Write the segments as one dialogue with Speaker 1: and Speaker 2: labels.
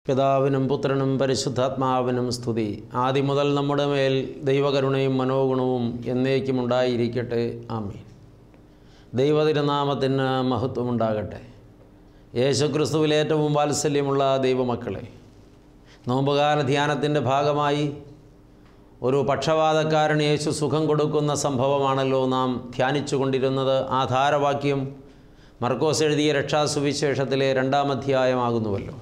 Speaker 1: പിതാവിനും പുത്രനും പരിശുദ്ധാത്മാവിനും സ്തുതി. ആദ്യം മുതൽ നമ്മുടെ മേൽ ദൈവകരുണയും മനോഗുണവും എന്നേക്കും ഉണ്ടായിരിക്കട്ടെ. ആമേൻ. ദൈവതിരുനാമത്തിന് മഹത്വമുണ്ടാകട്ടെ. യേശുക്രിസ്തുവിൽ ഏറ്റവും വാത്സല്യമുള്ള ദൈവമക്കളെ, നോമ്പുകാല ധ്യാനത്തിൻ്റെ ഭാഗമായി ഒരു പക്ഷവാതക്കാരന് യേശു സുഖം കൊടുക്കുന്ന സംഭവമാണല്ലോ നാം ധ്യാനിച്ചു കൊണ്ടിരുന്നത്. ആധാരവാക്യം മർക്കോസ് എഴുതിയ രക്ഷാസുവിശേഷത്തിലെ 2-ാം അധ്യായമാകുന്നുവല്ലോ.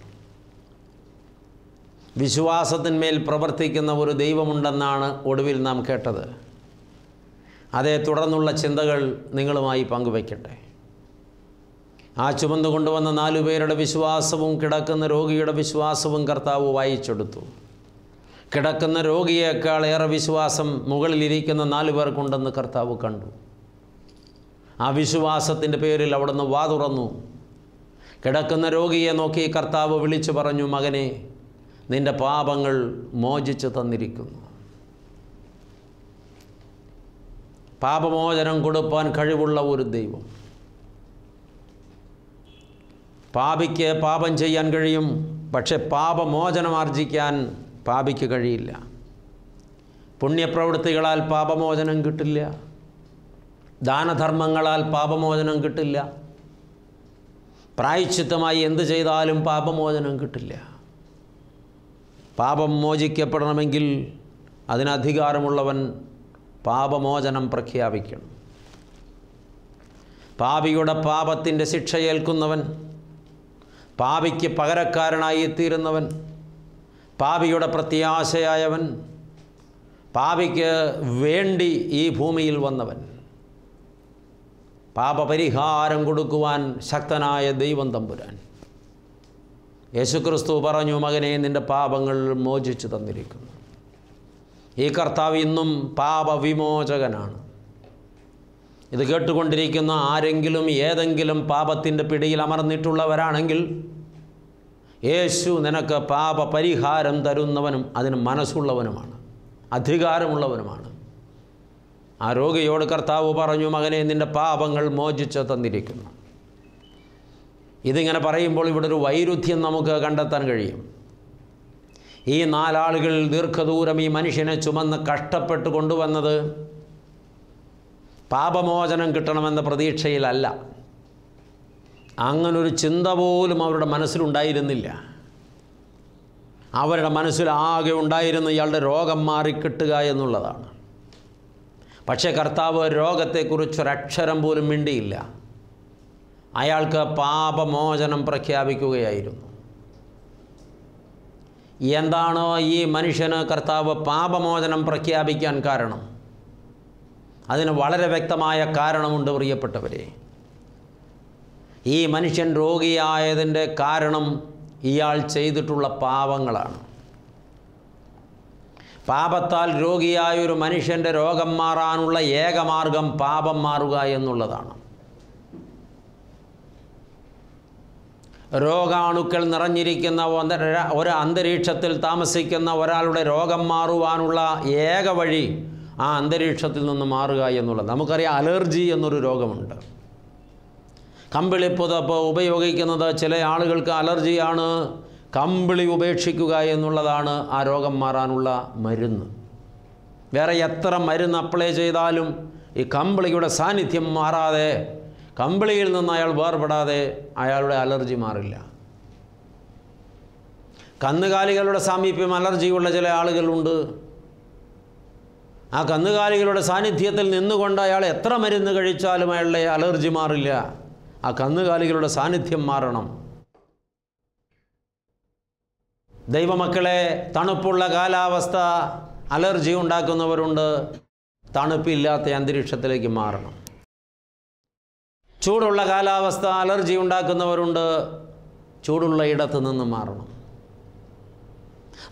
Speaker 1: വിശ്വാസത്തിന്മേൽ പ്രവർത്തിക്കുന്ന ഒരു ദൈവമുണ്ടെന്നാണ് ഒടുവിൽ നാം കേട്ടത്. അതേ തുടർന്നുള്ള ചിന്തകൾ നിങ്ങളുമായി പങ്കുവയ്ക്കട്ടെ. ആ ചുമന്നു കൊണ്ടുവന്ന 4 പേരുടെ വിശ്വാസവും കിടക്കുന്ന രോഗിയുടെ വിശ്വാസവും കർത്താവ് വായിച്ചെടുത്തു. കിടക്കുന്ന രോഗിയേക്കാൾ ഏറെ വിശ്വാസം മുകളിലിരിക്കുന്ന 4 പേർക്കുണ്ടെന്ന് കർത്താവ് കണ്ടു. ആ വിശ്വാസത്തിൻ്റെ പേരിൽ അവിടുന്ന് വാ തുറന്നു. കിടക്കുന്ന രോഗിയെ നോക്കി കർത്താവ് വിളിച്ചു പറഞ്ഞു, മകനെ, നിൻ്റെ പാപങ്ങൾ മോചിച്ചു തന്നിരിക്കുന്നു. പാപമോചനം കൊടുപ്പാൻ കഴിവുള്ള ഒരു ദൈവം. പാപിക്ക് പാപം ചെയ്യാൻ കഴിയും, പക്ഷെ പാപമോചനം ആർജിക്കാൻ പാപിക്ക് കഴിയില്ല. പുണ്യപ്രവൃത്തികളാൽ പാപമോചനം കിട്ടില്ല. ദാനധർമ്മങ്ങളാൽ പാപമോചനം കിട്ടില്ല. പ്രായശ്ചിത്തമായി എന്ത് ചെയ്താലും പാപമോചനം കിട്ടില്ല. പാപം മോചിക്കപ്പെടണമെങ്കിൽ അതിനധികാരമുള്ളവൻ പാപമോചനം പ്രഖ്യാപിക്കണം. പാപിയുടെ പാപത്തിൻ്റെ ശിക്ഷയേൽക്കുന്നവൻ, പാപിക്ക് പകരക്കാരനായി തീരുന്നവൻ, പാപിയുടെ പ്രത്യാശയായവൻ, പാപിക്ക് വേണ്ടി ഈ ഭൂമിയിൽ വന്നവൻ, പാപപരിഹാരം കൊടുക്കുവാൻ ശക്തനായ ദൈവം തമ്പുരാൻ. യേശുക്രിസ്തു പറഞ്ഞു, മകനെ, നിൻ്റെ പാപങ്ങൾ മോചിച്ചു തന്നിരിക്കുന്നു. ഈ കർത്താവ് ഇന്നും പാപവിമോചകനാണ്. ഇത് കേട്ടുകൊണ്ടിരിക്കുന്ന ആരെങ്കിലും ഏതെങ്കിലും പാപത്തിൻ്റെ പിടിയിൽ അമർന്നിട്ടുള്ളവരാണെങ്കിൽ യേശു നിനക്ക് പാപപരിഹാരം തരുന്നവനും അതിന് മനസ്സുള്ളവനുമാണ്, അധികാരമുള്ളവനുമാണ്. ആ രോഗിയോട് കർത്താവ് പറഞ്ഞു, മകനെ, നിൻ്റെ പാപങ്ങൾ മോചിച്ചു തന്നിരിക്കുന്നു. ഇതിങ്ങനെ പറയുമ്പോൾ ഇവിടെ ഒരു വൈരുദ്ധ്യം നമുക്ക് കണ്ടെത്താൻ കഴിയും. ഈ 4 ആളുകൾ ദീർഘദൂരം ഈ മനുഷ്യനെ ചുമന്ന് കഷ്ടപ്പെട്ട് കൊണ്ടുവന്നത് പാപമോചനം കിട്ടണമെന്ന പ്രതീക്ഷയിലല്ല. അങ്ങനൊരു ചിന്ത പോലും അവരുടെ മനസ്സിലുണ്ടായിരുന്നില്ല. അവരുടെ മനസ്സിലാകെ ഉണ്ടായിരുന്ന ഇയാളുടെ രോഗം മാറിക്കിട്ടുക എന്നുള്ളതാണ്. പക്ഷേ കർത്താവ് രോഗത്തെക്കുറിച്ചൊരക്ഷരം പോലും മിണ്ടിയില്ല. അയാൾക്ക് പാപമോചനം പ്രഖ്യാപിക്കുകയായിരുന്നു. എന്താണോ ഈ മനുഷ്യന് കർത്താവ് പാപമോചനം പ്രഖ്യാപിക്കാൻ കാരണം? അതിന് വളരെ വ്യക്തമായ കാരണമുണ്ട് പ്രിയപ്പെട്ടവരെ. ഈ മനുഷ്യൻ രോഗിയായതിൻ്റെ കാരണം ഇയാൾ ചെയ്തിട്ടുള്ള പാപങ്ങളാണ്. പാപത്താൽ രോഗിയായൊരു മനുഷ്യൻ്റെ രോഗം മാറാനുള്ള ഏകമാർഗം പാപം മാറുക എന്നുള്ളതാണ്. രോഗാണുക്കൾ നിറഞ്ഞിരിക്കുന്ന ഒരു അന്തരീക്ഷത്തിൽ താമസിക്കുന്ന ഒരാളുടെ രോഗം മാറുവാനുള്ള ഏക വഴി ആ അന്തരീക്ഷത്തിൽ നിന്ന് മാറുക എന്നുള്ളത്. നമുക്കറിയാം, അലർജി എന്നൊരു രോഗമുണ്ട്. കമ്പിളിപ്പുതപ്പ് ഉപയോഗിക്കുന്നത് ചില ആളുകൾക്ക് അലർജിയാണ്. കമ്പിളി ഉപേക്ഷിക്കുക എന്നുള്ളതാണ് ആ രോഗം മാറാനുള്ള മരുന്ന്. വേറെ എത്ര മരുന്ന് അപ്ലൈ ചെയ്താലും ഈ കമ്പിളിയുടെ സാന്നിധ്യം മാറാതെ, കമ്പിളിയിൽ നിന്ന് അയാൾ വേർപെടാതെ അയാളുടെ അലർജി മാറില്ല. കന്നുകാലികളുടെ സാമീപ്യം അലർജിയുള്ള ചില ആളുകളുണ്ട്. ആ കന്നുകാലികളുടെ സാന്നിധ്യത്തിൽ നിന്നുകൊണ്ട് അയാൾ എത്ര മരുന്ന് കഴിച്ചാലും അയാളുടെ അലർജി മാറില്ല. ആ കന്നുകാലികളുടെ സാന്നിധ്യം മാറണം. ദൈവമക്കളെ, തണുപ്പുള്ള കാലാവസ്ഥ അലർജി ഉണ്ടാക്കുന്നവരുണ്ട്. തണുപ്പില്ലാത്ത അന്തരീക്ഷത്തിലേക്ക് മാറണം. ചൂടുള്ള കാലാവസ്ഥ അലർജി ഉണ്ടാക്കുന്നവരുണ്ട്. ചൂടുള്ള ഇടത്ത് നിന്ന് മാറണം.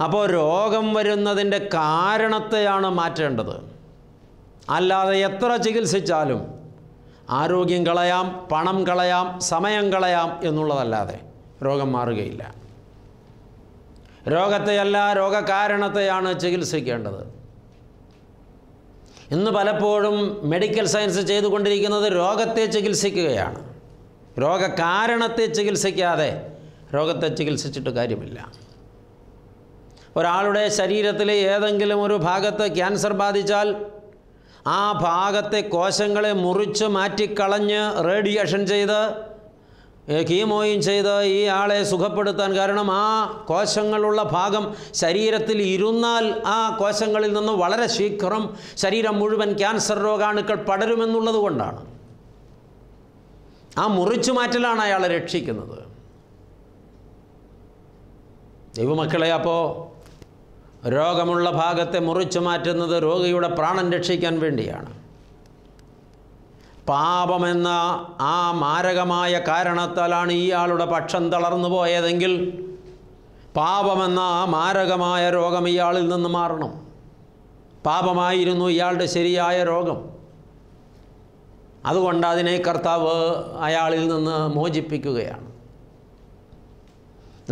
Speaker 1: അപ്പോൾ രോഗം വരുന്നതിൻ്റെ കാരണത്തെയാണ് മാറ്റേണ്ടത്. അല്ലാതെ എത്ര ചികിത്സിച്ചാലും ആരോഗ്യം കളയാം, പണം കളയാം, സമയം കളയാം എന്നുള്ളതല്ലാതെ രോഗം മാറുകയില്ല. രോഗത്തെയല്ല, രോഗകാരണത്തെയാണ് ചികിത്സിക്കേണ്ടത്. ഇന്ന് പലപ്പോഴും മെഡിക്കൽ സയൻസ് ചെയ്തുകൊണ്ടിരിക്കുന്നത് രോഗത്തെ ചികിത്സിക്കുകയാണ്. രോഗകാരണത്തെ ചികിത്സിക്കാതെ രോഗത്തെ ചികിത്സിച്ചിട്ട് കാര്യമില്ല. ഒരാളുടെ ശരീരത്തിലെ ഏതെങ്കിലും ഒരു ഭാഗത്ത് ക്യാൻസർ ബാധിച്ചാൽ ആ ഭാഗത്തെ കോശങ്ങളെ മുറിച്ച് മാറ്റിക്കളഞ്ഞ് റേഡിയേഷൻ ചെയ്ത് കീമോയും ചെയ്ത് ഈ ആളെ സുഖപ്പെടുത്താൻ, കാരണം ആ കോശങ്ങളുള്ള ഭാഗം ശരീരത്തിൽ ഇരുന്നാൽ ആ കോശങ്ങളിൽ നിന്ന് വളരെ ശീഘ്രം ശരീരം മുഴുവൻ ക്യാൻസർ രോഗാണുക്കൾ പടരുമെന്നുള്ളത് കൊണ്ടാണ്. ആ മുറിച്ചു മാറ്റലാണ് അയാളെ രക്ഷിക്കുന്നത്. ദൈവമക്കളെ, അപ്പോൾ രോഗമുള്ള ഭാഗത്തെ മുറിച്ചു മാറ്റുന്നത് രോഗിയുടെ പ്രാണൻ രക്ഷിക്കാൻ വേണ്ടിയാണ്. പാപമെന്ന ആ മാരകമായ കാരണത്താലാണ് ഇയാളുടെ പക്ഷം തളർന്നു പോയതെങ്കിൽ പാപമെന്ന ആ മാരകമായ രോഗം ഇയാളിൽ നിന്ന് മാറണം. പാപമായിരുന്നു ഇയാളുടെ ശരിയായ രോഗം. അതുകൊണ്ട് അതിനെ കർത്താവ് അയാളിൽ നിന്ന് മോചിപ്പിക്കുകയാണ്.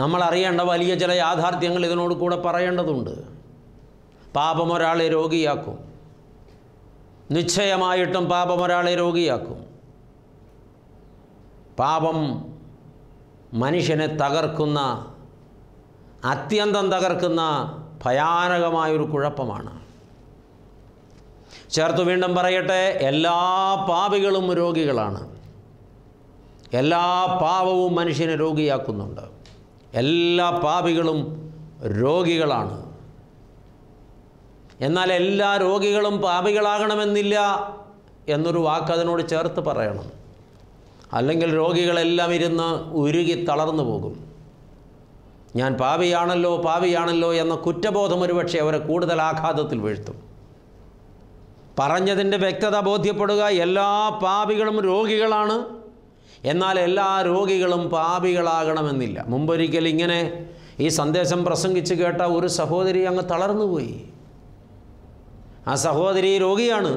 Speaker 1: നമ്മൾ അറിയേണ്ട വലിയ ചില യാഥാർത്ഥ്യങ്ങൾ ഇതിനോട് കൂടെ പറയേണ്ടതുണ്ട്. പാപം ഒരാളെ രോഗിയാക്കും. നിശ്ചയമായിട്ടും പാപം ഒരാളെ രോഗിയാക്കും. പാപം മനുഷ്യനെ തകർക്കുന്ന, അത്യന്തം തകർക്കുന്ന ഭയാനകമായൊരു കുഴപ്പമാണ്. ചേർത്ത് വീണ്ടും പറയട്ടെ, എല്ലാ പാപികളും രോഗികളാണ്. എല്ലാ പാപവും മനുഷ്യനെ രോഗിയാക്കുന്നുണ്ട്. എല്ലാ പാപികളും രോഗികളാണ്. എന്നാൽ എല്ലാ രോഗികളും പാപികളാകണമെന്നില്ല എന്നൊരു വാക്ക് അതിനോട് ചേർത്ത് പറയണം. അല്ലെങ്കിൽ രോഗികളെല്ലാം ഇരുന്ന് ഉരുകി തളർന്നു പോകും. ഞാൻ പാപിയാണല്ലോ എന്ന കുറ്റബോധം ഒരുപക്ഷെ അവരെ കൂടുതൽ ആഘാതത്തിൽ വീഴ്ത്തും. പറഞ്ഞതിൻ്റെ വ്യക്തത ബോധ്യപ്പെടുക. എല്ലാ പാപികളും രോഗികളാണ്. എന്നാൽ എല്ലാ രോഗികളും പാപികളാകണമെന്നില്ല. മുമ്പൊരിക്കൽ ഇങ്ങനെ ഈ സന്ദേശം പ്രസംഗിച്ച് കേട്ട ഒരു സഹോദരി അങ്ങ് തളർന്നുപോയി. ആ സഹോദരി രോഗിയാണ്.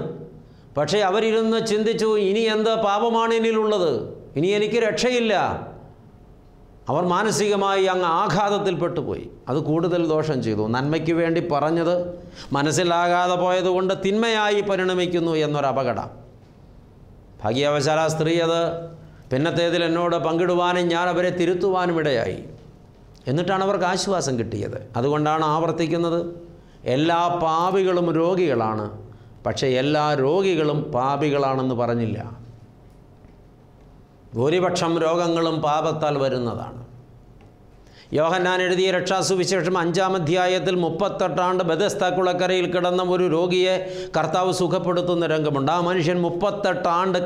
Speaker 1: പക്ഷേ അവരിരുന്ന് ചിന്തിച്ചു, ഇനി എന്ത് പാപമാണ് എന്നിലുള്ളത്, ഇനി എനിക്ക് രക്ഷയില്ല. അവർ മാനസികമായി അങ്ങ് ആഘാതത്തിൽപ്പെട്ടുപോയി. അത് കൂടുതൽ ദോഷം ചെയ്തു. നന്മയ്ക്ക് വേണ്ടി പറഞ്ഞത് മനസ്സിലാകാതെ പോയതുകൊണ്ട് തിന്മയായി പരിണമിക്കുന്നു എന്നൊരപകടം. ഭാഗ്യവശാൽ ആ സ്ത്രീ അത് പിന്നത്തേതിൽ എന്നോട് പങ്കിടുവാനും ഞാൻ അവരെ തിരുത്തുവാനും ഇടയായി. എന്നിട്ടാണ് അവർക്ക് ആശ്വാസം കിട്ടിയത്. അതുകൊണ്ടാണ് ആവർത്തിക്കുന്നത്, എല്ലാ പാപികളും രോഗികളാണ്, പക്ഷേ എല്ലാ രോഗികളും പാപികളാണെന്ന് പറഞ്ഞില്ല. ഭൂരിപക്ഷം രോഗങ്ങളും പാപത്താൽ വരുന്നതാണ്. യോഹന്നാൻ എഴുതിയ രക്ഷാസുവിശേഷം 5-ാം അധ്യായത്തിൽ 38 ആണ്ട് ബെഥസ്ദ കുളക്കരയിൽ കിടന്ന ഒരു രോഗിയെ കർത്താവ് സുഖപ്പെടുത്തുന്ന രംഗമുണ്ട്. ആ മനുഷ്യൻ 38 ആണ്ട്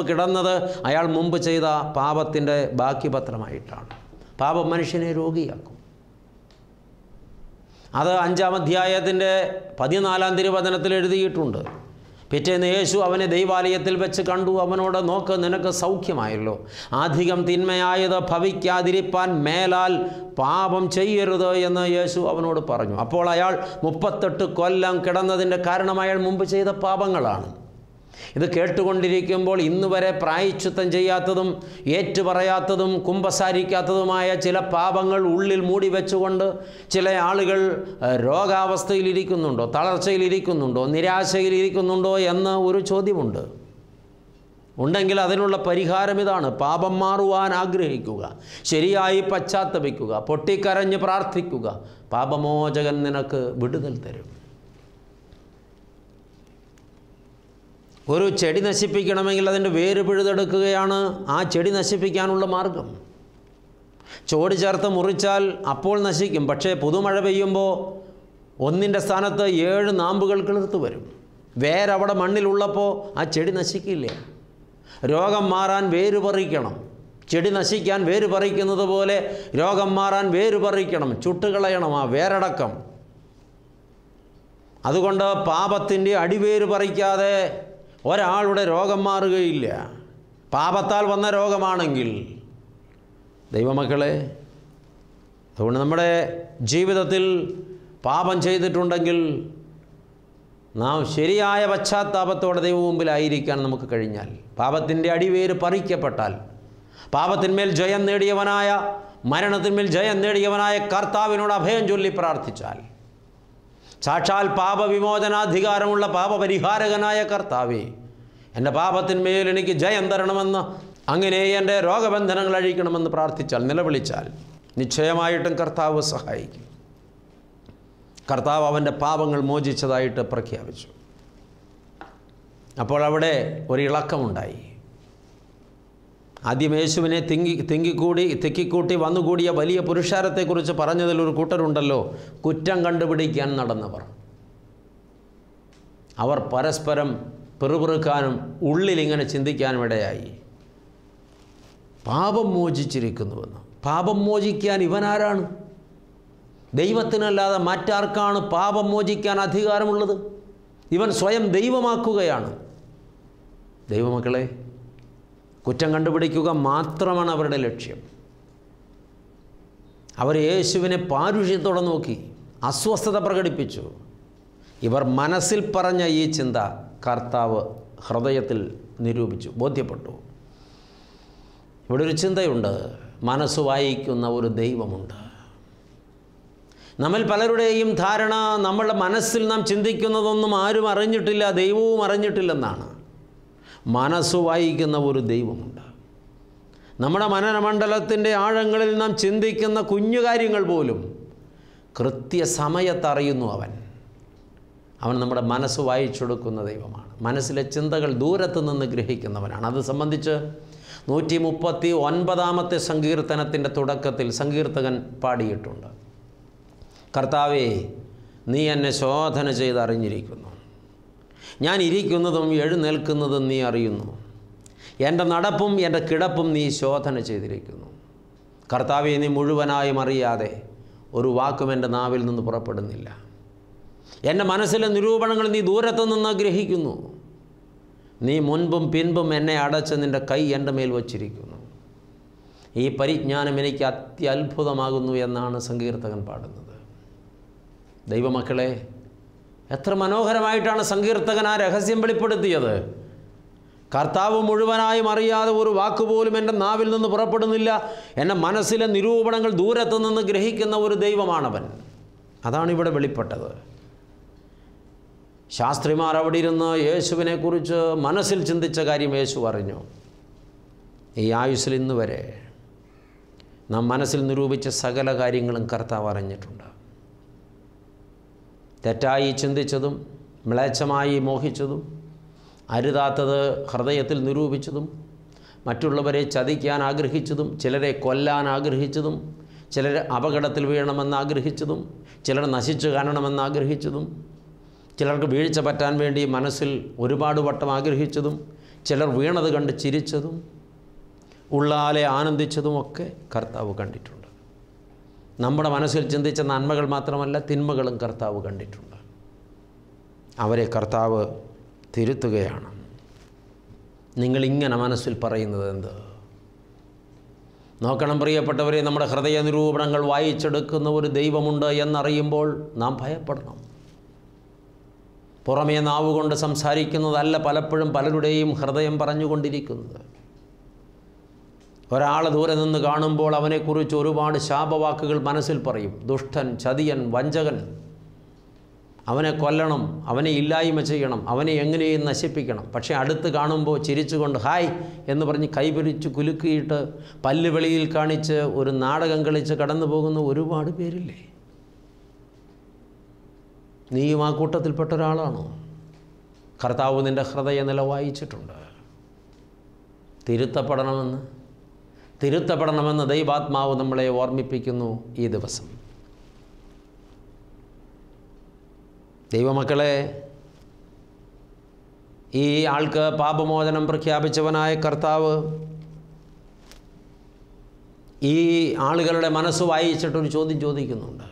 Speaker 1: കിടന്നത് അയാൾ മുമ്പ് ചെയ്ത പാപത്തിൻ്റെ ബാക്കി പത്രമായിട്ടാണ്. പാപം മനുഷ്യനെ രോഗിയാക്കും. അത് 5-ാം അധ്യായത്തിൻ്റെ 14-ാം തിരുവചനത്തിൽ എഴുതിയിട്ടുണ്ട്. പിറ്റേന്ന് യേശു അവനെ ദൈവാലയത്തിൽ വെച്ച് കണ്ടു. അവനോട്, നോക്ക്, നിനക്ക് സൗഖ്യമായല്ലോ. അധികം തിന്മയായത് ഭവിക്കാതിരിപ്പാൻ മേലാൽ പാപം ചെയ്യരുത് എന്ന് യേശു അവനോട് പറഞ്ഞു. അപ്പോൾ അയാൾ 38 കൊല്ലം കിടന്നതിൻ്റെ കാരണം അയാൾ മുമ്പ് ചെയ്ത പാപങ്ങളാണ്. ഇത് കേട്ടുകൊണ്ടിരിക്കുമ്പോൾ ഇന്ന് വരെ പ്രായശ്ചിത്തം ചെയ്യാത്തതും ഏറ്റുപറയാത്തതും കുമ്പസാരിക്കാത്തതുമായ ചില പാപങ്ങൾ ഉള്ളിൽ മൂടി വെച്ചുകൊണ്ട് ചില ആളുകൾ രോഗാവസ്ഥയിലിരിക്കുന്നുണ്ടോ, തളർച്ചയിലിരിക്കുന്നുണ്ടോ, നിരാശയിലിരിക്കുന്നുണ്ടോ എന്ന് ഒരു ചോദ്യമുണ്ട്. ഉണ്ടെങ്കിൽ അതിനുള്ള പരിഹാരം ഇതാണ്: പാപം മാറുവാൻ ആഗ്രഹിക്കുക, ശരിയായി പശ്ചാത്തപിക്കുക, പൊട്ടിക്കരഞ്ഞ് പ്രാർത്ഥിക്കുക. പാപമോചകൻ നിനക്ക് വിടുതൽ തരും. ഒരു ചെടി നശിപ്പിക്കണമെങ്കിൽ അതിൻ്റെ വേര് പിഴുതെടുക്കുകയാണ് ആ ചെടി നശിപ്പിക്കാനുള്ള മാർഗം. ചോടി ചേർത്ത് മുറിച്ചാൽ അപ്പോൾ നശിക്കും. പക്ഷേ പുതുമഴ പെയ്യുമ്പോൾ ഒന്നിൻ്റെ സ്ഥാനത്ത് 7 നാമ്പുകൾ കിളിർത്ത് വരും. വേരവിടെ മണ്ണിലുള്ളപ്പോൾ ആ ചെടി നശിക്കില്ല. രോഗം മാറാൻ വേര് പറിക്കണം. ചെടി നശിക്കാൻ വേര് പറിക്കുന്നത് പോലെ രോഗം മാറാൻ വേര് പറിക്കണം, ചുട്ടുകളയണം ആ വേരടക്കം. അതുകൊണ്ട് പാപത്തിൻ്റെ അടിവേര് പറിക്കാതെ ഒരാളുടെ രോഗം മാറുകയില്ല. പാപത്താൽ വന്ന രോഗമാണെങ്കിൽ. ദൈവമക്കളെ, അതുകൊണ്ട് നമ്മുടെ ജീവിതത്തിൽ പാപം ചെയ്തിട്ടുണ്ടെങ്കിൽ നാം ശരിയായ പശ്ചാത്താപത്തോടെ ദൈവ മുമ്പിലായിരിക്കാൻ നമുക്ക് കഴിഞ്ഞാൽ, പാപത്തിൻ്റെ അടിവേര് പറിക്കപ്പെട്ടാൽ, പാപത്തിന്മേൽ ജയം നേടിയവനായ, മരണത്തിന്മേൽ ജയം നേടിയവനായ കർത്താവിനോട് അഭയം ചൊല്ലി പ്രാർത്ഥിച്ചാൽ, സാക്ഷാൽ പാപവിമോചനാധികാരമുള്ള പാപപരിഹാരകനായ കർത്താവേ, എൻ്റെ പാപത്തിന്മേൽ എനിക്ക് ജയം തരണമെന്ന്, അങ്ങനെ എൻ്റെ രോഗബന്ധനങ്ങൾ അഴിക്കണമെന്ന് പ്രാർത്ഥിച്ചാൽ, നിലവിളിച്ചാൽ, നിശ്ചയമായിട്ടും കർത്താവ് സഹായിക്കും. കർത്താവ് അവൻ്റെ പാപങ്ങൾ മോചിച്ചതായിട്ട് പ്രഖ്യാപിച്ചു. അപ്പോൾ ഒരു ഇളക്കമുണ്ടായി. ആദ്യം യേശുവിനെ തിക്കിക്കൂട്ടി വന്നുകൂടിയ വലിയ പുരുഷാരത്തെക്കുറിച്ച് പറഞ്ഞതിൽ ഒരു കൂട്ടരുണ്ടല്ലോ, കുറ്റം കണ്ടുപിടിക്കാൻ നടന്നവർ. അവർ പരസ്പരം പിറുപിറുക്കാനും ഉള്ളിലിങ്ങനെ ചിന്തിക്കാനും ഇടയായി. പാപം മോചിച്ചിരിക്കുന്നുവെന്ന്. പാപം മോചിക്കാൻ ഇവനാരാണ്? ദൈവത്തിനല്ലാതെ മറ്റാർക്കാണ് പാപം മോചിക്കാൻ അധികാരമുള്ളത്? ഇവൻ സ്വയം ദൈവമാക്കുകയാണ്. ദൈവമക്കളെ, കുറ്റം കണ്ടുപിടിക്കുക മാത്രമാണ് അവരുടെ ലക്ഷ്യം. അവർ യേശുവിനെ പാരുഷ്യത്തോടെ നോക്കി അസ്വസ്ഥത പ്രകടിപ്പിച്ചു. ഇവർ മനസ്സിൽ പറഞ്ഞ ഈ ചിന്ത കർത്താവ് ഹൃദയത്തിൽ നിരൂപിച്ചു, ബോധ്യപ്പെട്ടു. ഇവിടെ ഒരു ചിന്തയുണ്ട്, മനസ്സ് വായിക്കുന്ന ഒരു ദൈവമുണ്ട്. നമ്മിൽ പലരുടെയും ധാരണ നമ്മളുടെ മനസ്സിൽ നാം ചിന്തിക്കുന്നതൊന്നും ആരും അറിഞ്ഞിട്ടില്ല, ദൈവവും അറിഞ്ഞിട്ടില്ലെന്നാണ്. മനസ്സ് വായിക്കുന്ന ഒരു ദൈവമുണ്ട്. നമ്മുടെ മനനമണ്ഡലത്തിൻ്റെ ആഴങ്ങളിൽ നാം ചിന്തിക്കുന്ന കുഞ്ഞു കാര്യങ്ങൾ പോലും കൃത്യസമയത്ത് അറിയുന്നു അവൻ നമ്മുടെ മനസ്സ് വായിച്ചെടുക്കുന്ന ദൈവമാണ്. മനസ്സിലെ ചിന്തകൾ ദൂരത്ത് നിന്ന് ഗ്രഹിക്കുന്നവനാണ്. അത് സംബന്ധിച്ച് 139 സങ്കീർത്തനത്തിൻ്റെ തുടക്കത്തിൽ സങ്കീർത്തകൻ പാടിയിട്ടുണ്ട്. കർത്താവേ, നീ എന്നെ ശോധന ചെയ്തറിഞ്ഞിരിക്കുന്നു. ഞാൻ ഇരിക്കുന്നതും എഴുന്നേൽക്കുന്നതും നീ അറിയുന്നു. എൻ്റെ നടപ്പും എൻ്റെ കിടപ്പും നീ ശോധന ചെയ്തിരിക്കുന്നു. കർത്താവേ, നീ മുഴുവനായും അറിയാതെ ഒരു വാക്കും എൻ്റെ നാവിൽ നിന്ന് പുറപ്പെടുന്നില്ല. എൻ്റെ മനസ്സിലെ നിരൂപണങ്ങൾ നീ ദൂരത്തു നിന്ന് ഗ്രഹിക്കുന്നു. നീ മുൻപും പിൻപും എന്നെ അടച്ച് നിൻ്റെ കൈ എൻ്റെ മേൽ വച്ചിരിക്കുന്നു. ഈ പരിജ്ഞാനം എനിക്ക് അത്യത്ഭുതമാകുന്നു എന്നാണ് സങ്കീർത്തകൻ പാടുന്നത്. ദൈവമക്കളെ, എത്ര മനോഹരമായിട്ടാണ് സങ്കീർത്തകൻ ആ രഹസ്യം വെളിപ്പെടുത്തിയത്. കർത്താവ് മുഴുവനായും അറിയാതെ ഒരു വാക്കുപോലും എൻ്റെ നാവിൽ നിന്ന് പുറപ്പെടുന്നില്ല. എൻ്റെ മനസ്സിലെ നിരൂപണങ്ങൾ ദൂരത്തു നിന്ന് ഗ്രഹിക്കുന്ന ഒരു ദൈവമാണവൻ. അതാണ് ഇവിടെ വെളിപ്പെട്ടത്. ശാസ്ത്രിമാർ അവിടെ ഇരുന്ന് യേശുവിനെക്കുറിച്ച് മനസ്സിൽ ചിന്തിച്ച കാര്യം യേശു അറിഞ്ഞു. ഈ ആയുസ്സിൽ ഇന്ന് വരെ നാം മനസ്സിൽ നിരൂപിച്ച സകല കാര്യങ്ങളും കർത്താവ് അറിഞ്ഞിട്ടുണ്ട്. തെറ്റായി ചിന്തിച്ചതും മ്ലേച്ഛമായി മോഹിച്ചതും അരുതാത്തത് ഹൃദയത്തിൽ നിരൂപിച്ചതും മറ്റുള്ളവരെ ചതിക്കാൻ ആഗ്രഹിച്ചതും ചിലരെ കൊല്ലാൻ ആഗ്രഹിച്ചതും ചിലർ അപകടത്തിൽ വീഴണമെന്ന് ആഗ്രഹിച്ചതും ചിലർ നശിച്ചു കാണണമെന്ന് ആഗ്രഹിച്ചതും ചിലർക്ക് വീഴ്ച പറ്റാൻ വേണ്ടി മനസ്സിൽ ഒരുപാട് വട്ടം ആഗ്രഹിച്ചതും ചിലർ വീണത് കണ്ട് ചിരിച്ചതും ഉള്ളാലെ ആനന്ദിച്ചതുമൊക്കെ കർത്താവ് കണ്ടിട്ടുണ്ട്. നമ്മുടെ മനസ്സിൽ ചിന്തിച്ച നന്മകൾ മാത്രമല്ല, തിന്മകളും കർത്താവ് കണ്ടിട്ടുണ്ട്. അവരെ കർത്താവ് തിരുത്തുകയാണ്. നിങ്ങളിങ്ങനെ മനസ്സിൽ പറയുന്നത് എന്ത്? നോക്കണം പ്രിയപ്പെട്ടവരെ, നമ്മുടെ ഹൃദയ നിരൂപണങ്ങൾ വായിച്ചെടുക്കുന്ന ഒരു ദൈവമുണ്ട് എന്നറിയുമ്പോൾ നാം ഭയപ്പെടണം. പുറമേ നാവുകൊണ്ട് സംസാരിക്കുന്നതല്ല പലപ്പോഴും പലരുടെയും ഹൃദയം പറഞ്ഞുകൊണ്ടിരിക്കുന്നത്. ഒരാൾ ദൂരെ നിന്ന് കാണുമ്പോൾ അവനെക്കുറിച്ച് ഒരുപാട് ശാപവാക്കുകൾ മനസ്സിൽ പറയും. ദുഷ്ടൻ, ചതിയൻ, വഞ്ചകൻ, അവനെ കൊല്ലണം, അവനെ ഇല്ലായ്മ ചെയ്യണം, അവനെ എങ്ങനെയും നശിപ്പിക്കണം. പക്ഷേ അടുത്ത് കാണുമ്പോൾ ചിരിച്ചുകൊണ്ട് ഹായ് എന്ന് പറഞ്ഞ് കൈപിടിച്ച് കുലുക്കിയിട്ട് പല്ല് വെളിയിൽ കാണിച്ച് ഒരു നാടകം കളിച്ച് കടന്നു പോകുന്ന ഒരുപാട് പേരില്ലേ? നീയും ആ കൂട്ടത്തിൽപ്പെട്ട ഒരാളാണോ? കർത്താവ് നിൻ്റെ ഹൃദയ നില വായിച്ചിട്ടുണ്ട്. തിരുത്തപ്പെടണമെന്ന് ദൈവാത്മാവ് നമ്മളെ ഓർമ്മിപ്പിക്കുന്നു ഈ ദിവസം. ദൈവമക്കളെ, ഈ ആൾക്ക് പാപമോചനം പ്രഖ്യാപിച്ചവനായ കർത്താവ് ഈ ആളുകളുടെ മനസ്സ് വായിച്ചിട്ടൊരു ചോദ്യം ചോദിക്കുന്നുണ്ട്.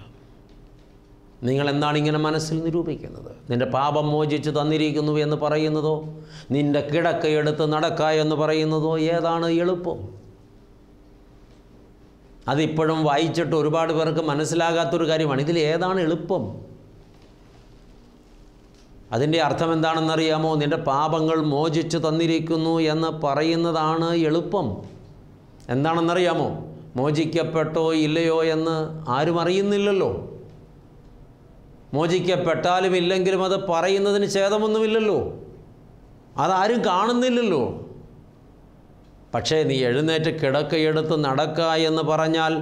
Speaker 1: നിങ്ങളെന്താണ് ഇങ്ങനെ മനസ്സിൽ നിരൂപിക്കുന്നത്? നിൻ്റെ പാപം മോചിച്ച് തന്നിരിക്കുന്നു എന്ന് പറയുന്നതോ നിൻ്റെ കിടക്കയെടുത്ത് നടക്ക എന്ന് പറയുന്നതോ ഏതാണ് എളുപ്പം? അതിപ്പോഴും വായിച്ചിട്ട് ഒരുപാട് പേർക്ക് മനസ്സിലാകാത്തൊരു കാര്യമാണ്. ഇതിൽ ഏതാണ് എളുപ്പം? അതിൻ്റെ അർത്ഥം എന്താണെന്നറിയാമോ? നിൻ്റെ പാപങ്ങൾ മോചിച്ച് തന്നിരിക്കുന്നു എന്ന് പറയുന്നതാണ് എളുപ്പം. എന്താണെന്നറിയാമോ? മോചിക്കപ്പെട്ടോ ഇല്ലയോ എന്ന് ആരും അറിയുന്നില്ലല്ലോ. മോചിക്കപ്പെട്ടാലും ഇല്ലെങ്കിലും അത് പറയുന്നതിന് ഛേദമൊന്നുമില്ലല്ലോ, അതാരും കാണുന്നില്ലല്ലോ. പക്ഷേ നീ എഴുന്നേറ്റ് കിടക്കയെടുത്ത് നടക്കുക എന്ന് പറഞ്ഞാൽ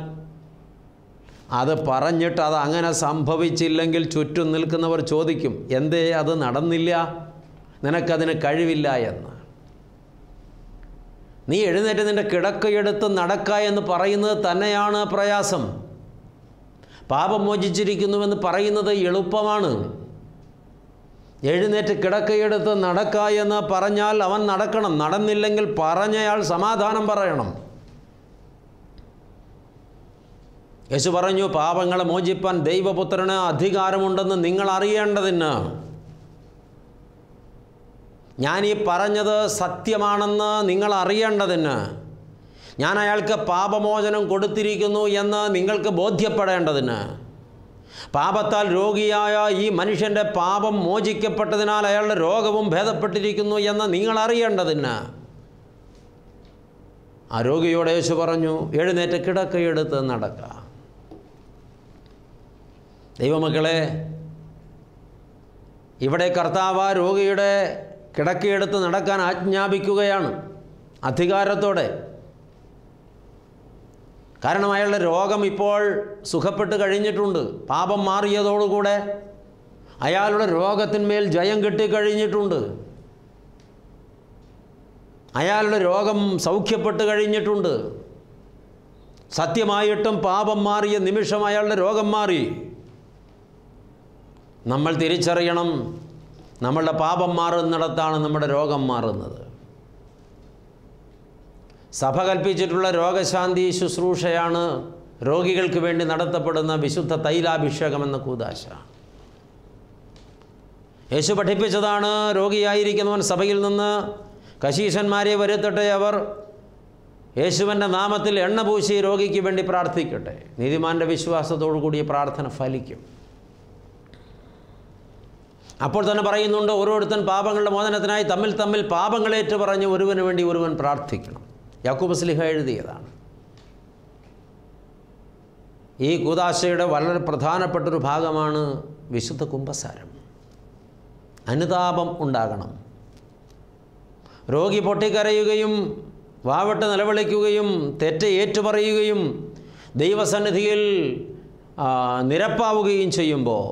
Speaker 1: അത് പറഞ്ഞിട്ട് അത് അങ്ങനെ സംഭവിച്ചില്ലെങ്കിൽ ചുറ്റും നിൽക്കുന്നവർ ചോദിക്കും, എന്തേ അത് നടന്നില്ല, നിനക്കതിന് കഴിവില്ല എന്ന്. നീ എഴുന്നേറ്റ് നിൻ്റെ കിടക്കയെടുത്ത് നടക്ക എന്ന് പറയുന്നത് തന്നെയാണ് പ്രയാസം. പാപം മോചിച്ചിരിക്കുന്നുവെന്ന് പറയുന്നത് എളുപ്പമാണ്. എഴുന്നേറ്റ് കിടക്കയെടുത്ത് നടക്ക എന്ന് പറഞ്ഞാൽ അവൻ നടക്കണം. നടന്നില്ലെങ്കിൽ പറഞ്ഞയാൾ സമാധാനം പറയണം. യേശു പറഞ്ഞു, പാപങ്ങളെ മോചിപ്പാൻ ദൈവപുത്രന് അധികാരമുണ്ടെന്ന് നിങ്ങൾ അറിയേണ്ടതിന്. ഞാനീ പറഞ്ഞത് സത്യമാണെന്ന് നിങ്ങൾ അറിയേണ്ടതിന്, ഞാൻ അയാൾക്ക് പാപമോചനം കൊടുത്തിരിക്കുന്നു എന്ന് നിങ്ങൾക്ക് ബോധ്യപ്പെടേണ്ടതിന്, പാപത്താൽ രോഗിയായ ഈ മനുഷ്യൻ്റെ പാപം മോചിക്കപ്പെട്ടതിനാൽ അയാളുടെ രോഗവും ഭേദപ്പെട്ടിരിക്കുന്നു എന്ന് നിങ്ങൾ അറിയേണ്ടതിന്. ആ രോഗിയോട് യേശു പറഞ്ഞു, എഴുന്നേറ്റ് കിടക്കയെടുത്ത് നടക്കുക. ദൈവമക്കളെ, ഇവിടെ കർത്താവ് രോഗിയുടെ കിടക്കയെടുത്ത് നടക്കാൻ ആജ്ഞാപിക്കുകയാണ് അധികാരത്തോടെ. കാരണം അയാളുടെ രോഗം ഇപ്പോൾ സുഖപ്പെട്ട് കഴിഞ്ഞിട്ടുണ്ട്. പാപം മാറിയതോടുകൂടെ അയാളുടെ രോഗത്തിന്മേൽ ജയം കിട്ടിക്കഴിഞ്ഞിട്ടുണ്ട്. അയാളുടെ രോഗം സൗഖ്യപ്പെട്ട് കഴിഞ്ഞിട്ടുണ്ട്. സത്യമായിട്ടും പാപം മാറിയ നിമിഷം അയാളുടെ രോഗം മാറി. നമ്മൾ തിരിച്ചറിയണം, നമ്മളുടെ പാപം മാറുന്നിടത്താണ് നമ്മുടെ രോഗം മാറുന്നത്. സഭ കൽപ്പിച്ചിട്ടുള്ള രോഗശാന്തി ശുശ്രൂഷയാണ് രോഗികൾക്ക് വേണ്ടി നടത്തപ്പെടുന്ന വിശുദ്ധ തൈലാഭിഷേകം എന്ന കൂദാശ. യേശു പഠിപ്പിച്ചതാണ്, രോഗിയായിരിക്കുന്നവൻ സഭയിൽ നിന്ന് കശീശന്മാരെ വരുത്തട്ടെ, അവർ യേശുവിൻ്റെ നാമത്തിൽ എണ്ണ പൂശി രോഗിക്ക് വേണ്ടി പ്രാർത്ഥിക്കട്ടെ. നീതിമാൻ്റെ വിശ്വാസത്തോടു കൂടി പ്രാർത്ഥന ഫലിക്കും. അപ്പോൾ തന്നെ പറയുന്നുണ്ട്, ഓരോരുത്തൻ പാപങ്ങളുടെ മോചനത്തിനായി തമ്മിൽ തമ്മിൽ പാപങ്ങളേറ്റ് പറഞ്ഞ് ഒരുവന് വേണ്ടി ഒരുവൻ പ്രാർത്ഥിക്കണം. യാക്കോബ് ശ്ലീഹ എഴുതിയതാണ്. ഈ കൂദാശയുടെ വളരെ പ്രധാനപ്പെട്ടൊരു ഭാഗമാണ് വിശുദ്ധ കുമ്പസാരം. അനുതാപം ഉണ്ടാകണം. രോഗി പൊട്ടിക്കരയുകയും വാവിട്ട് നിലവിളിക്കുകയും തെറ്റ് ഏറ്റുപറയുകയും ദൈവസന്നിധിയിൽ നിരപ്പാവുകയും ചെയ്യുമ്പോൾ,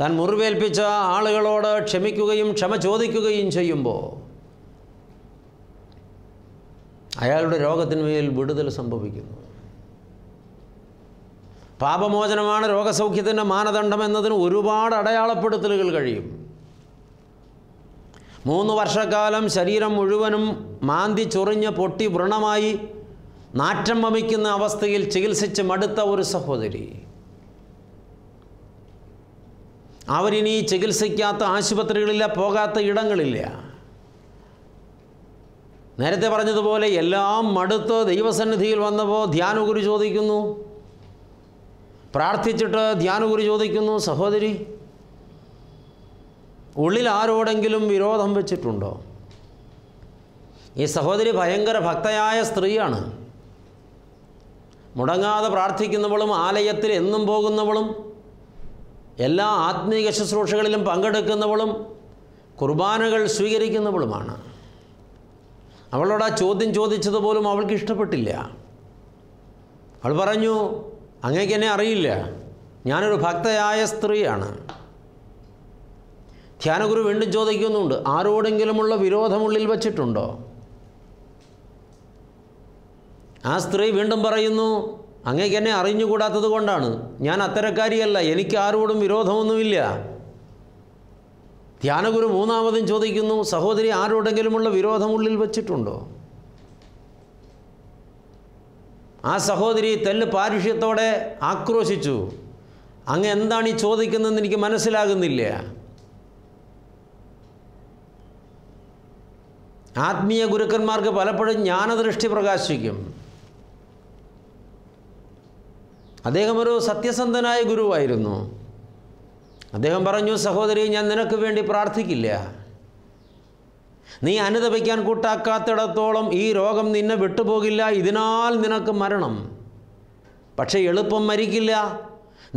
Speaker 1: താൻ മുറിവേൽപ്പിച്ച ആളുകളോട് ക്ഷമിക്കുകയും ക്ഷമ ചോദിക്കുകയും ചെയ്യുമ്പോൾ അയാളുടെ രോഗത്തിന്മേൽ വിടുതൽ സംഭവിക്കുന്നു. പാപമോചനമാണ് രോഗസൗഖ്യത്തിൻ്റെ മാനദണ്ഡം എന്നതിന് ഒരുപാട് അടയാളപ്പെടുത്തലുകൾ കഴിയും. 3 വർഷക്കാലം ശരീരം മുഴുവനും മാന്തി ചൊറിഞ്ഞ് പൊട്ടി വ്രണമായി നാറ്റം വമിക്കുന്ന അവസ്ഥയിൽ ചികിത്സിച്ച് മടുത്ത ഒരു സഹോദരി, അവരിനി ചികിത്സിക്കാത്ത ആശുപത്രികളില്ല, പോകാത്ത ഇടങ്ങളില്ല. നേരത്തെ പറഞ്ഞതുപോലെ എല്ലാം മടുത്ത് ദൈവസന്നിധിയിൽ വന്നപ്പോൾ ധ്യാനഗുരു ചോദിക്കുന്നു, പ്രാർത്ഥിച്ചിട്ട് ധ്യാനഗുരു ചോദിക്കുന്നു, സഹോദരി, ഉള്ളിൽ ആരോടെങ്കിലും വിരോധം വെച്ചിട്ടുണ്ടോ? ഈ സഹോദരി ഭയങ്കര ഭക്തയായ സ്ത്രീയാണ്. മുടങ്ങാതെ പ്രാർത്ഥിക്കുന്നവളും ആലയത്തിൽ എന്നും പോകുന്നവളും എല്ലാ ആത്മീക ശുശ്രൂഷകളിലും പങ്കെടുക്കുന്നവളും കുർബാനകൾ സ്വീകരിക്കുന്നവളുമാണ്. അവളോട് ആ ചോദ്യം ചോദിച്ചതുപോലും അവൾക്ക് ഇഷ്ടപ്പെട്ടില്ല. അവൾ പറഞ്ഞു, അങ്ങേക്ക് എന്നെ അറിയില്ല, ഞാനൊരു ഭക്തയായ സ്ത്രീയാണ്. ധ്യാനഗുരു വീണ്ടും ചോദിക്കുന്നുണ്ട്, ആരോടെങ്കിലുമുള്ള വിരോധമുള്ളിൽ വച്ചിട്ടുണ്ടോ? ആ സ്ത്രീ വീണ്ടും പറയുന്നു, അങ്ങേക്ക് എന്നെ അറിഞ്ഞുകൂടാത്തത് കൊണ്ടാണ്, ഞാൻ അത്തരക്കാരിയല്ല, എനിക്ക് ആരോടും വിരോധമൊന്നുമില്ല. ധ്യാനഗുരു മൂന്നാമതും ചോദിക്കുന്നു, സഹോദരി, ആരോടെങ്കിലുമുള്ള വിരോധമുള്ളിൽ വച്ചിട്ടുണ്ടോ? ആ സഹോദരി തെല്ല് പാരുഷ്യത്തോടെ ആക്രോശിച്ചു, അങ്ങ് എന്താണ് ഈ ചോദിക്കുന്നതെന്ന് എനിക്ക് മനസ്സിലാകുന്നില്ല. ആത്മീയ ഗുരുക്കന്മാർക്ക് പലപ്പോഴും ജ്ഞാനദൃഷ്ടി പ്രകാശിക്കും. അദ്ദേഹം ഒരു സത്യസന്ധനായ ഗുരുവായിരുന്നു. അദ്ദേഹം പറഞ്ഞു, സഹോദരി, ഞാൻ നിനക്ക് വേണ്ടി പ്രാർത്ഥിക്കില്ല. നീ അനുതപിക്കാൻ കൂട്ടാക്കാത്തിടത്തോളം ഈ രോഗം നിന്നെ വിട്ടുപോകില്ല. ഇതിനാൽ നിനക്ക് മരണം, പക്ഷേ എളുപ്പം മരിക്കില്ല.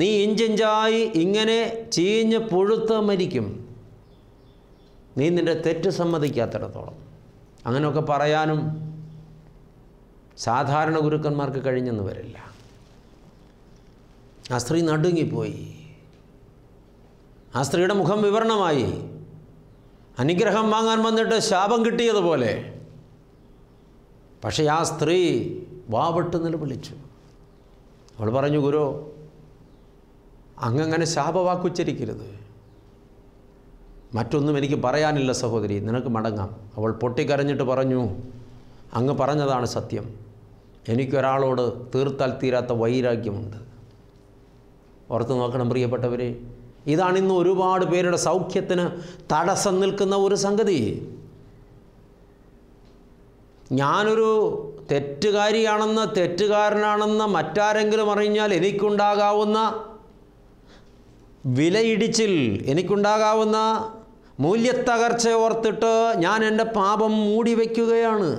Speaker 1: നീ ഇഞ്ചിഞ്ചായി ഇങ്ങനെ ചീഞ്ഞ് പുഴുത്ത് മരിക്കും, നീ നിൻ്റെ തെറ്റ് സമ്മതിക്കാത്തിടത്തോളം. അങ്ങനെയൊക്കെ പറയാനും സാധാരണ ഗുരുക്കന്മാർക്ക് കഴിഞ്ഞെന്ന് വരില്ല. ആ സ്ത്രീ നടുങ്ങിപ്പോയി. ആ സ്ത്രീയുടെ മുഖം വിവരണമായി. അനുഗ്രഹം വാങ്ങാൻ വന്നിട്ട് ശാപം കിട്ടിയതുപോലെ. പക്ഷേ ആ സ്ത്രീ വാവിട്ട് നിലവിളിച്ചു. അവൾ പറഞ്ഞു, ഗുരു, അങ്ങങ്ങനെ ശാപവാക്കുച്ചരിക്കരുത്. മറ്റൊന്നും എനിക്ക് പറയാനില്ല സഹോദരി, നിനക്ക് മടങ്ങാം. അവൾ പൊട്ടിക്കരഞ്ഞിട്ട് പറഞ്ഞു, അങ്ങ് പറഞ്ഞതാണ് സത്യം. എനിക്കൊരാളോട് തീർത്താൽ തീരാത്ത വൈരാഗ്യമുണ്ട്. ഓർത്ത് നോക്കണം പ്രിയപ്പെട്ടവരെ, ഇതാണിന്ന് ഒരുപാട് പേരുടെ സൗഖ്യത്തിന് തടസ്സം നിൽക്കുന്ന ഒരു സംഗതി. ഞാനൊരു തെറ്റുകാരിയാണെന്ന്, തെറ്റുകാരനാണെന്ന് മറ്റാരെങ്കിലും അറിഞ്ഞാൽ എനിക്കുണ്ടാകാവുന്ന വിലയിടിച്ചിൽ, എനിക്കുണ്ടാകാവുന്ന മൂല്യത്തകർച്ച ഓർത്തിട്ട് ഞാൻ എൻ്റെ പാപം മൂടി വയ്ക്കുകയാണ്,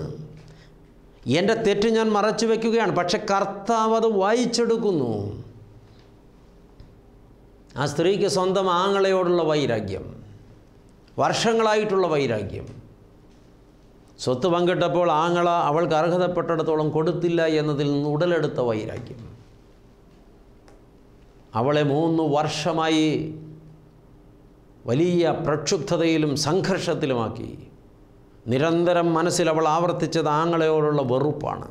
Speaker 1: എൻ്റെ തെറ്റ് ഞാൻ മറച്ചു വയ്ക്കുകയാണ്. പക്ഷെ കർത്താവ് അത് വായിച്ചെടുക്കുന്നു. ആ സ്ത്രീക്ക് സ്വന്തം ആങ്ങളയോടുള്ള വൈരാഗ്യം, വർഷങ്ങളായിട്ടുള്ള വൈരാഗ്യം. സ്വത്ത് പങ്കിട്ടപ്പോൾ ആങ്ങള അവൾക്ക് അർഹതപ്പെട്ടിടത്തോളം കൊടുത്തില്ല എന്നതിൽ നിന്ന് ഉടലെടുത്ത വൈരാഗ്യം അവളെ 3 വർഷമായി വലിയ പ്രക്ഷുബ്ധതയിലും സംഘർഷത്തിലുമാക്കി. നിരന്തരം മനസ്സിൽ അവൾ ആവർത്തിച്ചത് ആങ്ങളയോടുള്ള വെറുപ്പാണ്.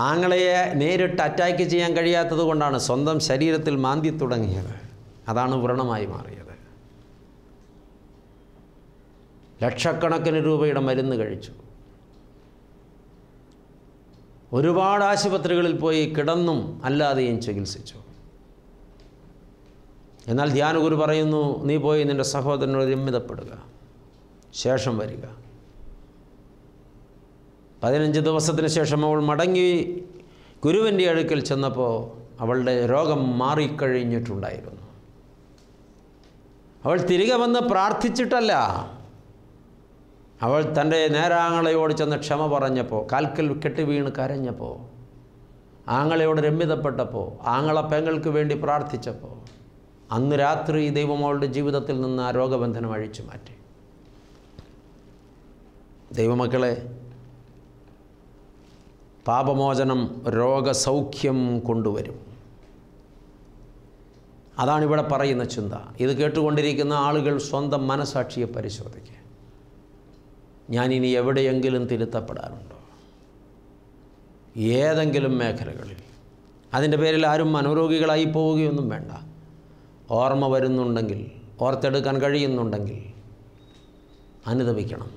Speaker 1: ആങ്ങളയെ നേരിട്ട് അറ്റാക്ക് ചെയ്യാൻ കഴിയാത്തത് കൊണ്ടാണ് സ്വന്തം ശരീരത്തിൽ മാന്തി തുടങ്ങിയത്. അതാണ് വ്രണമായി മാറിയത്. ലക്ഷക്കണക്കിന് രൂപയുടെ മരുന്ന് കഴിച്ചു. ഒരുപാട് ആശുപത്രികളിൽ പോയി കിടന്നും അല്ലാതെയും ചികിത്സിച്ചു. എന്നാൽ ധ്യാനഗുരു പറയുന്നു, നീ പോയി നിൻ്റെ സഹോദരനോട് രമ്യതപ്പെടുക, ശേഷം വരിക. 15 ദിവസത്തിന് ശേഷം അവൾ മടങ്ങി ഗുരുവിൻ്റെ അടുക്കൽ ചെന്നപ്പോൾ അവളുടെ രോഗം മാറിക്കഴിഞ്ഞിട്ടുണ്ടായിരുന്നു. അവൾ തിരികെ വന്ന് പ്രാർത്ഥിച്ചിട്ടല്ല, അവൾ തൻ്റെ നേരാങ്ങളയോട് ചെന്ന് ക്ഷമ പറഞ്ഞപ്പോൾ, കാൽക്കൽ കെട്ടി വീണ് കരഞ്ഞപ്പോൾ, ആങ്ങളയോട് രമ്യതപ്പെട്ടപ്പോൾ, ആങ്ങള പെങ്ങൾക്ക് വേണ്ടി പ്രാർത്ഥിച്ചപ്പോൾ, അന്ന് രാത്രി ദൈവം അവളുടെ ജീവിതത്തിൽ നിന്ന് ആ രോഗബന്ധനം അഴിച്ചു മാറ്റി. ദൈവമക്കളെ, പാപമോചനം രോഗസൗഖ്യം കൊണ്ടുവരും. അതാണിവിടെ പറയുന്ന ചിന്ത. ഇത് കേട്ടുകൊണ്ടിരിക്കുന്ന ആളുകൾ സ്വന്തം മനസാക്ഷിയെ പരിശോധിക്കുക. ഞാനിനി എവിടെയെങ്കിലും തിരുത്തപ്പെടാനുണ്ടോ? ഏതെങ്കിലും മേഖലകളിൽ? അതിൻ്റെ പേരിൽ ആരും മനോരോഗികളായി പോവുകയൊന്നും വേണ്ട. ഓർമ്മ വരുന്നുണ്ടെങ്കിൽ, ഓർത്തെടുക്കാൻ കഴിയുന്നുണ്ടെങ്കിൽ അനുതപിക്കണം.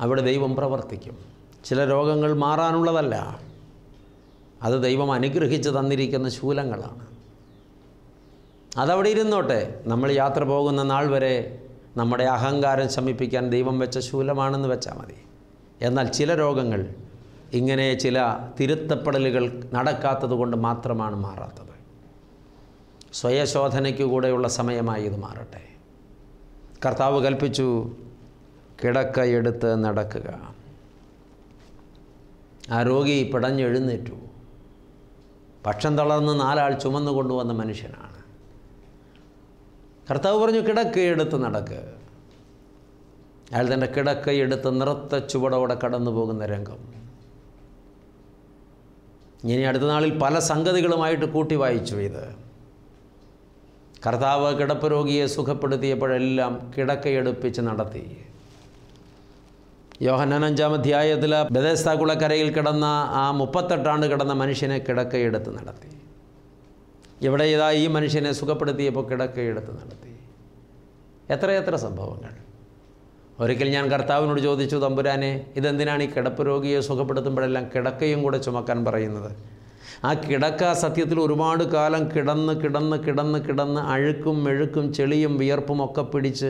Speaker 1: അവിടെ ദൈവം പ്രവർത്തിക്കും. ചില രോഗങ്ങൾ മാറാനുള്ളതല്ല, അത് ദൈവം അനുഗ്രഹിച്ച് തന്നിരിക്കുന്ന ശൂലങ്ങളാണ്. അതവിടെ ഇരുന്നോട്ടെ. നമ്മൾ യാത്ര പോകുന്ന നാൾ വരെ നമ്മുടെ അഹങ്കാരം ശമിപ്പിക്കാൻ ദൈവം വെച്ച ശൂലമാണെന്ന് വെച്ചാൽ മതി. എന്നാൽ ചില രോഗങ്ങൾ ഇങ്ങനെ ചില തിരുത്തപ്പെടലുകൾ നടക്കാത്തത് കൊണ്ട് മാത്രമാണ് മാറാത്തത്. സ്വയശോധനയ്ക്ക് കൂടെയുള്ള സമയമായി ഇത് മാറട്ടെ. കർത്താവ് കൽപ്പിച്ചു, കിടക്കയെടുത്ത് നടക്കുക. ആ രോഗി പിടഞ്ഞെഴുന്നേറ്റു. പക്ഷം തളർന്ന് 4 ആൾ ചുമന്നു കൊണ്ടുവന്ന മനുഷ്യനാണ്. കർത്താവ് പറഞ്ഞു, കിടക്കയെടുത്ത് നടക്ക്. അയാൾ തൻ്റെ കിടക്കയെടുത്ത് നൃത്ത ചുവടോടെ കടന്നു പോകുന്ന രംഗം. ഇനി അടുത്ത നാളിൽ പല സംഗതികളുമായിട്ട് കൂട്ടി വായിച്ചു. ഇത് കർത്താവ് കിടപ്പ് രോഗിയെ സുഖപ്പെടുത്തിയപ്പോഴെല്ലാം കിടക്കയെടുപ്പിച്ച് നടത്തി. യോഹന്നാൻ 5-ാം അധ്യായത്തിൽ ബെഥസ്ദാ കുളക്കരയിൽ കിടന്ന ആ 38 ആണ്ട് കിടന്ന മനുഷ്യനെ കിടക്കയെടുത്ത് നടത്തി. ഇവിടെ ഇതാ ഈ മനുഷ്യനെ സുഖപ്പെടുത്തിയപ്പോൾ കിടക്കയെടുത്ത് നടത്തി. എത്രയെത്ര സംഭവങ്ങൾ. ഒരിക്കൽ ഞാൻ കർത്താവിനോട് ചോദിച്ചു, തമ്പുരാനെ, ഇതെന്തിനാണ് ഈ കിടപ്പ് രോഗിയെ സുഖപ്പെടുത്തുമ്പോഴെല്ലാം കിടക്കയും കൂടെ ചുമക്കാൻ പറയുന്നത്? ആ കിടക്ക സത്യത്തിൽ ഒരുപാട് കാലം കിടന്ന് അഴുക്കും മെഴുക്കും ചെളിയും വിയർപ്പും ഒക്കെ പിടിച്ച്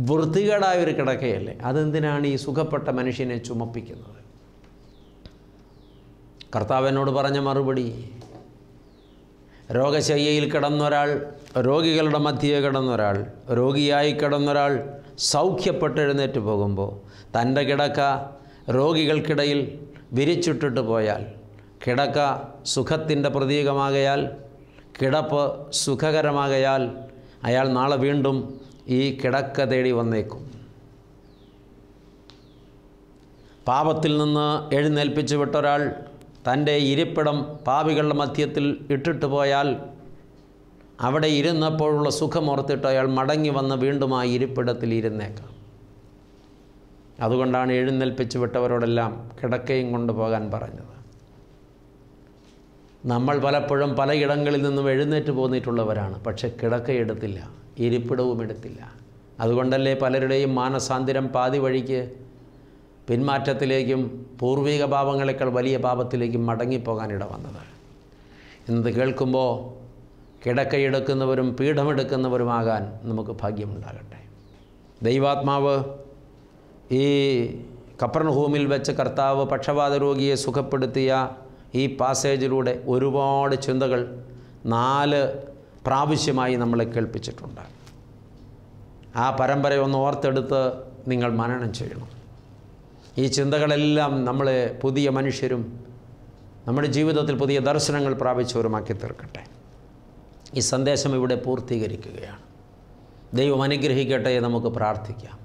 Speaker 1: വൃത്തികേടായൊരു കിടക്കയല്ലേ? അതെന്തിനാണ് ഈ സുഖപ്പെട്ട മനുഷ്യനെ ചുമപ്പിക്കുന്നത്? കർത്താവിനോട് പറഞ്ഞ മറുപടി, രോഗശയ്യയിൽ കിടന്നൊരാൾ, രോഗികളുടെ മധ്യേ കിടന്നൊരാൾ, രോഗിയായി കിടന്നൊരാൾ സൗഖ്യപ്പെട്ട് എഴുന്നേറ്റ് പോകുമ്പോൾ തൻ്റെ കിടക്ക രോഗികൾക്കിടയിൽ വിരിച്ചിട്ടിട്ട് പോയാൽ, കിടക്ക സുഖത്തിൻ്റെ പ്രതീകമാകയാൽ, കിടപ്പ് സുഖകരമാകയാൽ അയാൾ നാളെ വീണ്ടും ഈ കിടക്ക തേടി വന്നേക്കും. പാപത്തിൽ നിന്ന് എഴുന്നേൽപ്പിച്ചു വിട്ടൊരാൾ തൻ്റെ ഇരിപ്പിടം പാപികളുടെ മധ്യത്തിൽ ഇട്ടിട്ട് പോയാൽ അവിടെ ഇരുന്നപ്പോഴുള്ള സുഖമോർത്തിട്ട് അയാൾ മടങ്ങി വന്ന് വീണ്ടും ആ ഇരിപ്പിടത്തിൽ ഇരുന്നേക്കാം. അതുകൊണ്ടാണ് എഴുന്നേൽപ്പിച്ച് വിട്ടവരോടെല്ലാം കിടക്കയും കൊണ്ടുപോകാൻ പറഞ്ഞത്. നമ്മൾ പലപ്പോഴും പലയിടങ്ങളിൽ നിന്നും എഴുന്നേറ്റ് പോന്നിട്ടുള്ളവരാണ്, പക്ഷെ കിടക്കയെടുത്തില്ല, ഇരിപ്പിടവും എടുത്തില്ല. അതുകൊണ്ടല്ലേ പലരുടെയും മാനസാന്തരം പാതി വഴിക്ക് പിന്മാറ്റത്തിലേക്കും പൂർവിക പാപങ്ങളെക്കാൾ വലിയ പാപത്തിലേക്കും മടങ്ങിപ്പോകാനിട വന്നത്. ഇന്നത് കേൾക്കുമ്പോൾ കിടക്കയെടുക്കുന്നവരും പീഠമെടുക്കുന്നവരുമാകാൻ നമുക്ക് ഭാഗ്യമുണ്ടാകട്ടെ. ദൈവാത്മാവ് ഈ കപ്പർനഹൂമിൽ വെച്ച് കർത്താവ് പക്ഷവാത രോഗിയെ സുഖപ്പെടുത്തിയ ഈ പാസേജിലൂടെ ഒരുപാട് ചിന്തകൾ 4 പ്രാവശ്യമായി നമ്മളെ കേൾപ്പിച്ചിട്ടുണ്ട്. ആ പരമ്പരയൊന്ന് ഓർത്തെടുത്ത് നിങ്ങൾ മനനം ചെയ്യണം. ഈ ചിന്തകളെല്ലാം നമ്മളെ പുതിയ മനുഷ്യരും നമ്മുടെ ജീവിതത്തിൽ പുതിയ ദർശനങ്ങൾ പ്രാപിച്ചവരുമാക്കി തീർക്കട്ടെ. ഈ സന്ദേശം ഇവിടെ പൂർത്തീകരിക്കുകയാണ്. ദൈവം അനുഗ്രഹിക്കട്ടെ. നമുക്ക് പ്രാർത്ഥിക്കാം.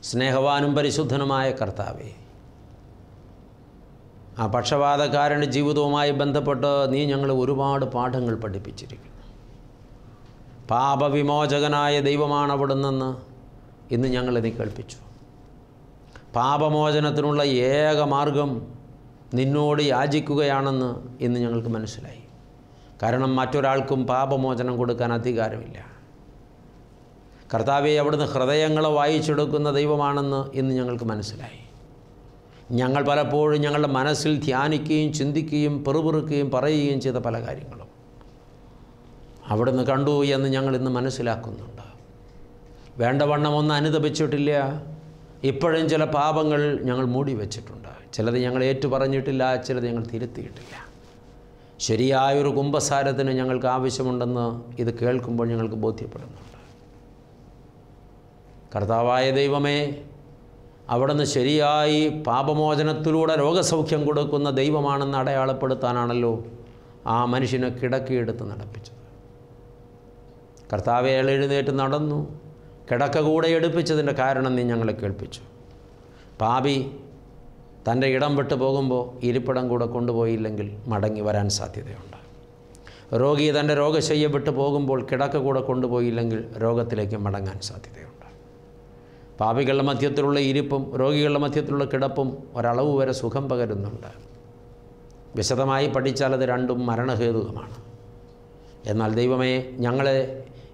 Speaker 1: സ്നേഹവാനും പരിശുദ്ധനുമായ കർത്താവേ, ആ പക്ഷപാതക്കാരൻ്റെ ജീവിതവുമായി ബന്ധപ്പെട്ട് നീ ഞങ്ങളെ ഒരുപാട് പാഠങ്ങൾ പഠിപ്പിച്ചിരിക്കുന്നു. പാപവിമോചകനായ ദൈവമാണ് അവിടുന്ന് ഇന്ന് ഞങ്ങളെ നീ കേൾപ്പിച്ചു. പാപമോചനത്തിനുള്ള ഏക മാർഗം നിന്നോട് യാചിക്കുകയാണെന്ന് ഇന്ന് ഞങ്ങൾക്ക് മനസ്സിലായി. കാരണം മറ്റൊരാൾക്കും പാപമോചനം കൊടുക്കാൻ അധികാരമില്ല. കർത്താവെ, അവിടുന്ന് ഹൃദയങ്ങളെ വായിച്ചെടുക്കുന്ന ദൈവമാണെന്ന് ഇന്ന് ഞങ്ങൾക്ക് മനസ്സിലായി. ഞങ്ങൾ പലപ്പോഴും ഞങ്ങളുടെ മനസ്സിൽ ധ്യാനിക്കുകയും ചിന്തിക്കുകയും പെറുപിറുക്കുകയും പറയുകയും ചെയ്ത പല കാര്യങ്ങളും അവിടുന്ന് കണ്ടു എന്ന് ഞങ്ങൾ ഇന്ന് മനസ്സിലാക്കുന്നുണ്ട്. വേണ്ടവണ്ണം ഒന്നും അനുതപിച്ചിട്ടില്ല. ഇപ്പോഴും ചില പാപങ്ങൾ ഞങ്ങൾ മൂടി വച്ചിട്ടുണ്ട്. ചിലത് ഞങ്ങൾ ഏറ്റുപറഞ്ഞിട്ടില്ല, ചിലത് ഞങ്ങൾ തിരുത്തിയിട്ടില്ല. ശരിയായൊരു കുമ്പസാരത്തിന് ഞങ്ങൾക്ക് ആവശ്യമുണ്ടെന്ന് ഇത് കേൾക്കുമ്പോൾ ഞങ്ങൾക്ക് ബോധ്യപ്പെടുന്നുണ്ട്. കർത്താവായ ദൈവമേ, അവിടുന്ന് ശരിയായി പാപമോചനത്തിലൂടെ രോഗസൗഖ്യം കൊടുക്കുന്ന ദൈവമാണെന്ന് അടയാളപ്പെടുത്താനാണല്ലോ ആ മനുഷ്യനെ കിടക്കയെടുത്ത് നടപ്പിച്ചത്. കർത്താവെ, അയാൾ എഴുന്നേറ്റ് നടന്നു. കിടക്ക കൂടെ എടുപ്പിച്ചതിൻ്റെ കാരണം നീ ഞങ്ങളെ കേൾപ്പിച്ചു. പാപി തൻ്റെ ഇടം വിട്ടു പോകുമ്പോൾ ഇരിപ്പിടം കൂടെ കൊണ്ടുപോയില്ലെങ്കിൽ മടങ്ങി വരാൻ സാധ്യതയുണ്ട്. രോഗി തൻ്റെ രോഗശയ്യ വിട്ടു പോകുമ്പോൾ കിടക്ക കൂടെ കൊണ്ടുപോയില്ലെങ്കിൽ രോഗത്തിലേക്ക് മടങ്ങാൻ സാധ്യതയുണ്ട്. പാപികളുടെ മധ്യത്തിലുള്ള ഇരിപ്പും രോഗികളുടെ മധ്യത്തിലുള്ള കിടപ്പും ഒരളവ് വരെ സുഖം പകരുന്നുണ്ട്. വിശദമായി പഠിച്ചാൽ അത് രണ്ടും മരണഹേതുകമാണ്. എന്നാൽ ദൈവമേ, ഞങ്ങളെ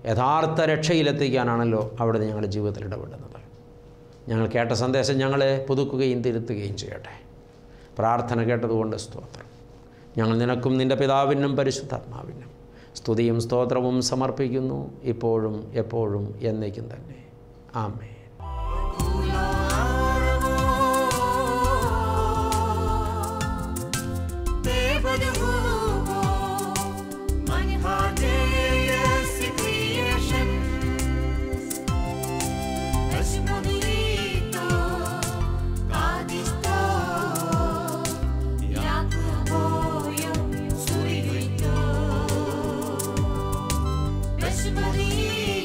Speaker 1: യഥാർത്ഥ രക്ഷയിലെത്തിക്കാനാണല്ലോ അവിടുന്ന് ഞങ്ങളുടെ ജീവിതത്തിൽ ഇടപെടുന്നത്. ഞങ്ങൾ കേട്ട സന്ദേശം ഞങ്ങളെ പുതുക്കുകയും തിരുത്തുകയും ചെയ്യട്ടെ. പ്രാർത്ഥന കേട്ടതുകൊണ്ട് സ്തോത്രം. ഞങ്ങൾ നിനക്കും നിൻ്റെ പിതാവിനും പരിശുദ്ധാത്മാവിനും സ്തുതിയും സ്തോത്രവും സമർപ്പിക്കുന്നു, ഇപ്പോഴും എപ്പോഴും എന്നേക്കും തന്നെ. ആമേൻ.
Speaker 2: Beshmani